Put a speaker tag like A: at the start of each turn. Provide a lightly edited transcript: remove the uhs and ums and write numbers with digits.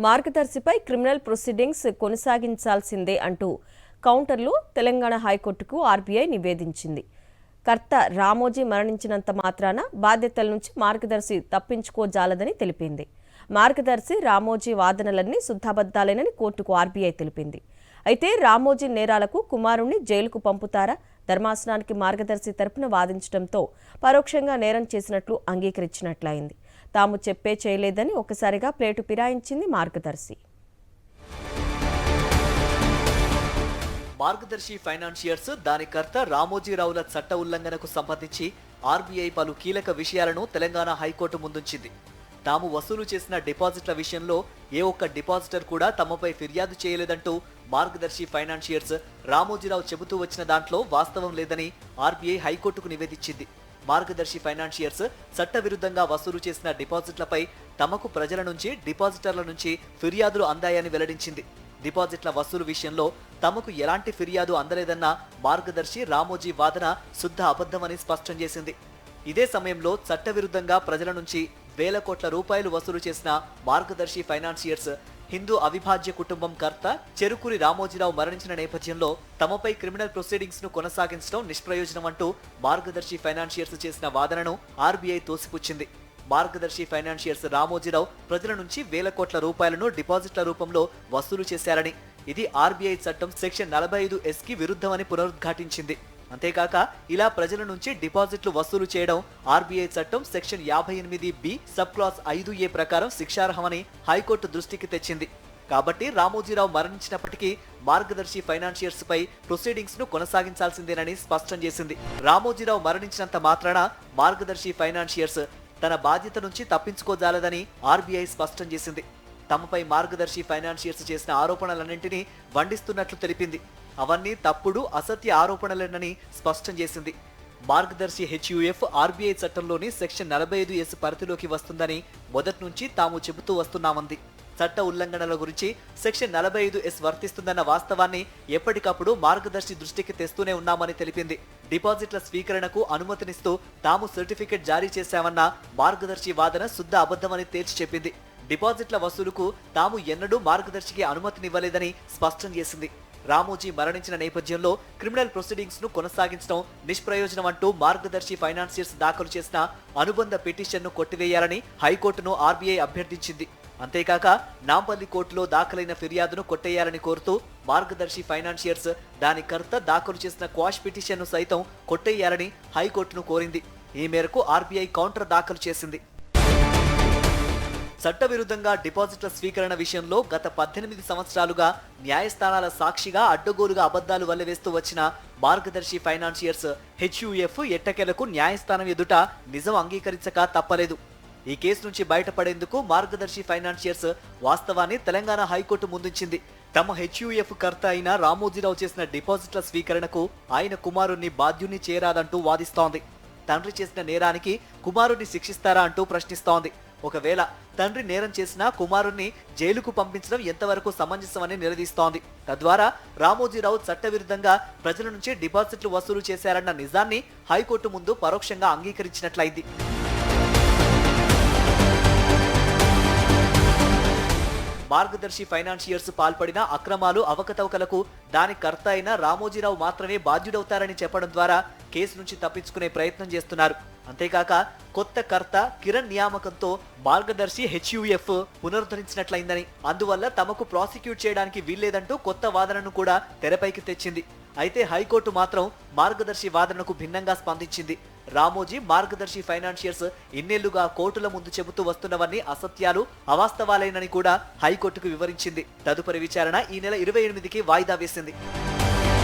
A: మార్గదర్శిపై criminal proceedings కొనసాగించాల్సిందే అంటూ కౌంటర్లో తెలంగాణ హైకోర్టుకు ఆర్బీఐ నివేదించింది. కర్త రామోజీ మరణించినంత మాత్రాన బాధ్యతల నుంచి మార్గదర్శి తప్పించుకోజాలదని తెలిపింది. మార్గదర్శి రామోజీ వాదనలన్నీ శుద్ధాబద్దాలేనని కోర్టుకు ఆర్బీఐ తెలిపింది. అయితే రామోజీ నేరాలకు కుమారుణ్ణి జైలుకు పంపుతారా? ధర్మాసనానికి మార్గదర్శి తరపున వాదించడంతో పరోక్షంగా నేరం చేసినట్లు అంగీకరించినట్లయింది. తాము చెప్పే చేయలేదని ఒకసారిగా ప్లేటు పిరాయించింది మార్గదర్శి.
B: మార్గదర్శి ఫైనాన్షియర్స్ దాని కర్త రామోజీరావుల చట్ట ఉల్లంఘనకు సంబంధించి ఆర్బీఐ పలు కీలక విషయాలను తెలంగాణ హైకోర్టు ముందుంచింది. తాము వసూలు చేసిన డిపాజిట్ల విషయంలో ఏ ఒక్క డిపాజిటర్ కూడా తమపై ఫిర్యాదు చేయలేదంటూ మార్గదర్శి ఫైనాన్షియర్స్ రామోజీరావు చెబుతూ వచ్చిన దాంట్లో వాస్తవం లేదని ఆర్బీఐ హైకోర్టుకు నివేదించింది. మార్గదర్శి ఫైనాన్షియర్స్ చట్టవిరుద్ధంగా వసూలు చేసిన డిపాజిట్లపై తమకు ప్రజల నుంచి, డిపాజిటర్ల నుంచి ఫిర్యాదులు అందాయని వెల్లడించింది. డిపాజిట్ల వసూలు విషయంలో తమకు ఎలాంటి ఫిర్యాదు అందలేదన్న మార్గదర్శి రామోజీ వాదన శుద్ధ అబద్ధమని స్పష్టం చేసింది. ఇదే సమయంలో చట్టవిరుద్ధంగా ప్రజల నుంచి వేల కోట్ల రూపాయలు వసూలు చేసిన మార్గదర్శి ఫైనాన్షియర్స్ హిందూ అవిభాజ్య కుటుంబం కర్త చెరుకూరి రామోజీరావు మరణించిన నేపథ్యంలో తమపై క్రిమినల్ ప్రొసీడింగ్స్ ను కొనసాగించడం నిష్ప్రయోజనం అంటూ మార్గదర్శి ఫైనాన్షియర్స్ చేసిన వాదనను ఆర్బీఐ తోసిపుచ్చింది. మార్గదర్శి ఫైనాన్షియర్స్ రామోజీరావు ప్రజల నుంచి వేల కోట్ల రూపాయలను డిపాజిట్ల రూపంలో వసూలు చేశారని, ఇది ఆర్బీఐ చట్టం సెక్షన్ 45S కి విరుద్ధమని పునరుద్ఘాటించింది. అంతేకాక ఇలా ప్రజల నుంచి డిపాజిట్లు వసూలు చేయడం ఆర్బీఐ చట్టం section 58B sub class 5A ప్రకారం శిక్షార్హమని హైకోర్టు దృష్టికి తెచ్చింది. కాబట్టి రామోజీరావు మరణించినప్పటికీ మార్గదర్శి ఫైనాన్షియర్స్ పై ప్రొసీడింగ్స్ ను కొనసాగించాల్సిందేనని స్పష్టం చేసింది. రామోజీరావు మరణించినంత మాత్రాన మార్గదర్శి ఫైనాన్షియర్స్ తన బాధ్యత నుంచి తప్పించుకోజాలదని ఆర్బీఐ స్పష్టం చేసింది. తమపై మార్గదర్శి ఫైనాన్షియర్స్ చేసిన ఆరోపణలన్నింటినీ ఖండిస్తున్నట్లు తెలిపింది. అవన్నీ తప్పుడు, అసత్య ఆరోపణలేనని స్పష్టం చేసింది. మార్గదర్శి హెచ్యుఎఫ్ ఆర్బీఐ చట్టంలోని సెక్షన్ 45S పరిధిలోకి వస్తుందని మొదటి నుంచి తాము చెబుతూ వస్తున్నామంది. చట్ట ఉల్లంఘనల గురించి సెక్షన్ 45S వర్తిస్తుందన్న వాస్తవాన్ని ఎప్పటికప్పుడు మార్గదర్శి దృష్టికి తెస్తూనే ఉన్నామని తెలిపింది. డిపాజిట్ల స్వీకరణకు అనుమతినిస్తూ తాము సర్టిఫికెట్ జారీ చేశామన్న మార్గదర్శి వాదన శుద్ధ అబద్ధమని తేల్చి చెప్పింది. డిపాజిట్ల వసూలుకు తాము ఎన్నడూ మార్గదర్శికి అనుమతినివ్వలేదని స్పష్టం చేసింది. రామోజీ మరణించిన నేపథ్యంలో క్రిమినల్ ప్రొసీడింగ్స్ ను కొనసాగించడం నిష్ప్రయోజనం అంటూ మార్గదర్శి ఫైనాన్షియర్స్ దాఖలు చేసిన అనుబంధ పిటిషన్ ను కొట్టివేయాలని హైకోర్టును ఆర్బీఐ అభ్యర్థించింది. అంతేకాక నాంపల్లి కోర్టులో దాఖలైన ఫిర్యాదును కొట్టేయాలని కోరుతూ మార్గదర్శి ఫైనాన్షియర్స్ దాని కర్త దాఖలు చేసిన క్వాష్ పిటిషన్ ను సైతం కొట్టేయాలని హైకోర్టును కోరింది. ఈ మేరకు ఆర్బీఐ కౌంటర్ దాఖలు చేసింది. చట్టవిరుద్ధంగా డిపాజిట్ల స్వీకరణ విషయంలో గత 18 సంవత్సరాలుగా న్యాయస్థానాల సాక్షిగా అడ్డగోలుగా అబద్ధాలు వల్లవేస్తూ వచ్చిన మార్గదర్శి ఫైనాన్షియర్స్ హెచ్యుఎఫ్ ఎట్టకేలకు న్యాయస్థానం ఎదుట నిజం అంగీకరించక తప్పలేదు. ఈ కేసు నుంచి బయటపడేందుకు మార్గదర్శి ఫైనాన్షియర్స్ వాస్తవాన్ని తెలంగాణ హైకోర్టు ముందుంచింది. తమ హెచ్యుఎఫ్ కర్త అయిన రామోజీరావు చేసిన డిపాజిట్ల స్వీకరణకు ఆయన కుమారుణ్ణి బాధ్యుణ్ణి చేరాదంటూ వాదిస్తోంది. తండ్రి చేసిన నేరానికి కుమారుణ్ణి శిక్షిస్తారా అంటూ ప్రశ్నిస్తోంది. ఒకవేళ తండ్రి నేరం చేసినా కుమారుణ్ణి జైలుకు పంపించడం ఎంతవరకు సమంజసమని నిలదీస్తోంది. తద్వారా రామోజీరావు చట్టవిరుద్ధంగా ప్రజల నుంచి డిపాజిట్లు వసూలు చేశారన్న నిజాన్ని హైకోర్టు ముందు పరోక్షంగా అంగీకరించినట్లయింది. మార్గదర్శి ఫైనాన్షియర్స్ పాల్పడిన అక్రమాలు, అవకతవకలకు దాని కర్త అయిన రామోజీరావు మాత్రమే బాధ్యుడవుతారని చెప్పడం ద్వారా కేసు నుంచి తప్పించుకునే ప్రయత్నం చేస్తున్నారు. అంతేకాక కొత్త కర్త కిరణ్ నియామకంతో మార్గదర్శి హెచ్యుఎఫ్ పునరుద్ధరించినట్లయిందని, అందువల్ల తమకు ప్రాసిక్యూట్ చేయడానికి వీల్లేదంటూ కొత్త వాదనను కూడా తెరపైకి తెచ్చింది. అయితే హైకోర్టు మాత్రం మార్గదర్శి వాదనకు భిన్నంగా స్పందించింది. రామోజీ, మార్గదర్శి ఫైనాన్షియర్స్ ఇన్నేళ్లుగా కోర్టుల ముందు చెబుతూ వస్తున్నవన్నీ అసత్యాలు, అవాస్తవాలేనని కూడా హైకోర్టుకు వివరించింది. తదుపరి విచారణ ఈ నెల 28కి వాయిదా వేసింది.